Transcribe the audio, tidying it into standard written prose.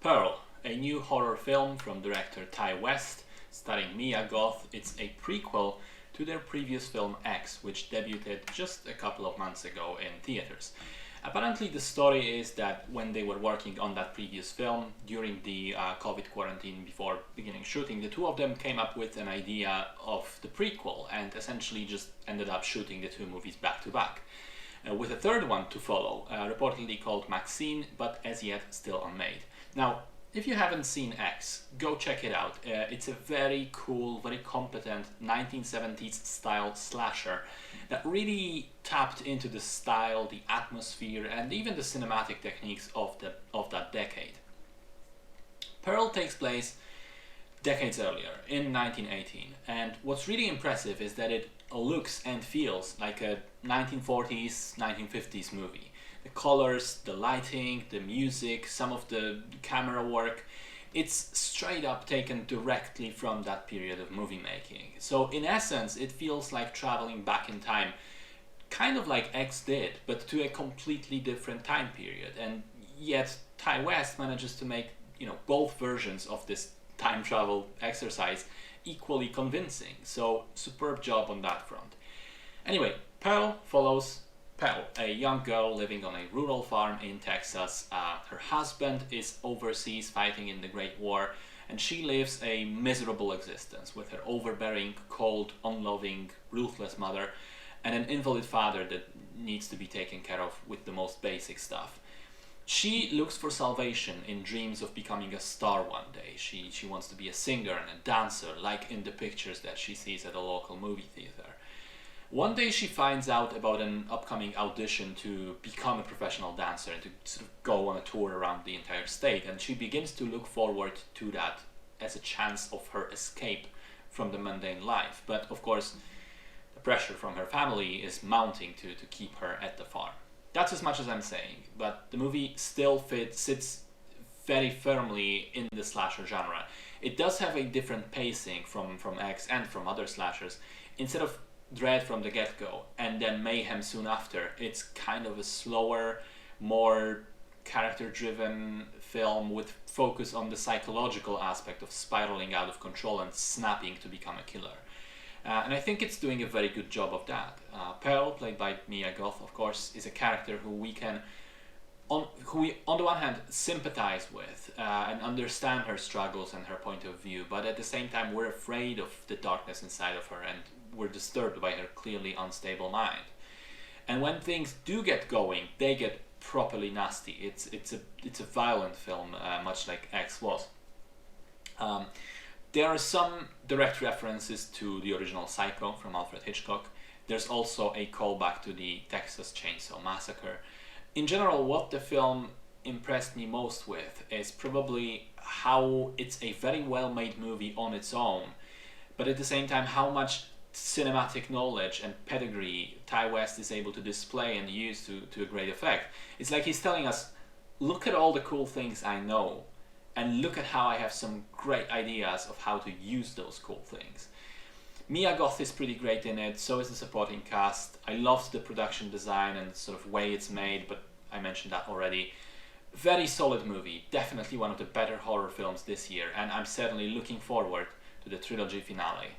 Pearl, a new horror film from director Ty West, starring Mia Goth. It's a prequel to their previous film X, which debuted just a couple of months ago in theaters. Apparently, the story is that when they were working on that previous film during the COVID quarantine before beginning shooting, the two of them came up with an idea of the prequel and essentially just ended up shooting the two movies back to back. With a third one to follow, reportedly called Maxine, but as yet still unmade. Now, if you haven't seen X, go check it out. It's a very cool, very competent 1970s style slasher that really tapped into the style, the atmosphere, and even the cinematic techniques of that decade. Pearl takes place decades earlier, in 1918, and what's really impressive is that it looks and feels like a 1940s, 1950s movie. The colors, the lighting, the music, some of the camera work, it's straight up taken directly from that period of movie making. So in essence, it feels like traveling back in time, kind of like X did, but to a completely different time period. And yet Ty West manages to make, both versions of this time travel exercise equally convincing. So superb job on that front. Anyway, Pearl follows Pearl, a young girl living on a rural farm in Texas. Her husband is overseas fighting in the Great War, and she lives a miserable existence with her overbearing, cold, unloving, ruthless mother and an invalid father that needs to be taken care of with the most basic stuff. She looks for salvation in dreams of becoming a star one day. She wants to be a singer and a dancer, like in the pictures that she sees at a local movie theater. One day she finds out about an upcoming audition to become a professional dancer and to sort of go on a tour around the entire state, and she begins to look forward to that as a chance of her escape from the mundane life. But of course, the pressure from her family is mounting to keep her at the farm. That's as much as I'm saying, but the movie still sits very firmly in the slasher genre. It does have a different pacing from X and from other slashers. Instead of dread from the get-go and then mayhem soon after, it's kind of a slower, more character-driven film with focus on the psychological aspect of spiraling out of control and snapping to become a killer. And I think it's doing a very good job of that. Pearl, played by Mia Goth, of course, is a character who we on the one hand sympathize with and understand her struggles and her point of view, but at the same time we're afraid of the darkness inside of her and we're disturbed by her clearly unstable mind. And when things do get going, they get properly nasty. It's a violent film, much like X was. There are some direct references to the original Psycho from Alfred Hitchcock. There's also a callback to the Texas Chainsaw Massacre. In general, what the film impressed me most with is probably how it's a very well-made movie on its own, but at the same time how much cinematic knowledge and pedigree Ty West is able to display and use to a great effect. It's like he's telling us, look at all the cool things I know, and look at how I have some great ideas of how to use those cool things. Mia Goth is pretty great in it, so is the supporting cast. I loved the production design and sort of way it's made, but I mentioned that already. Very solid movie, definitely one of the better horror films this year, and I'm certainly looking forward to the trilogy finale.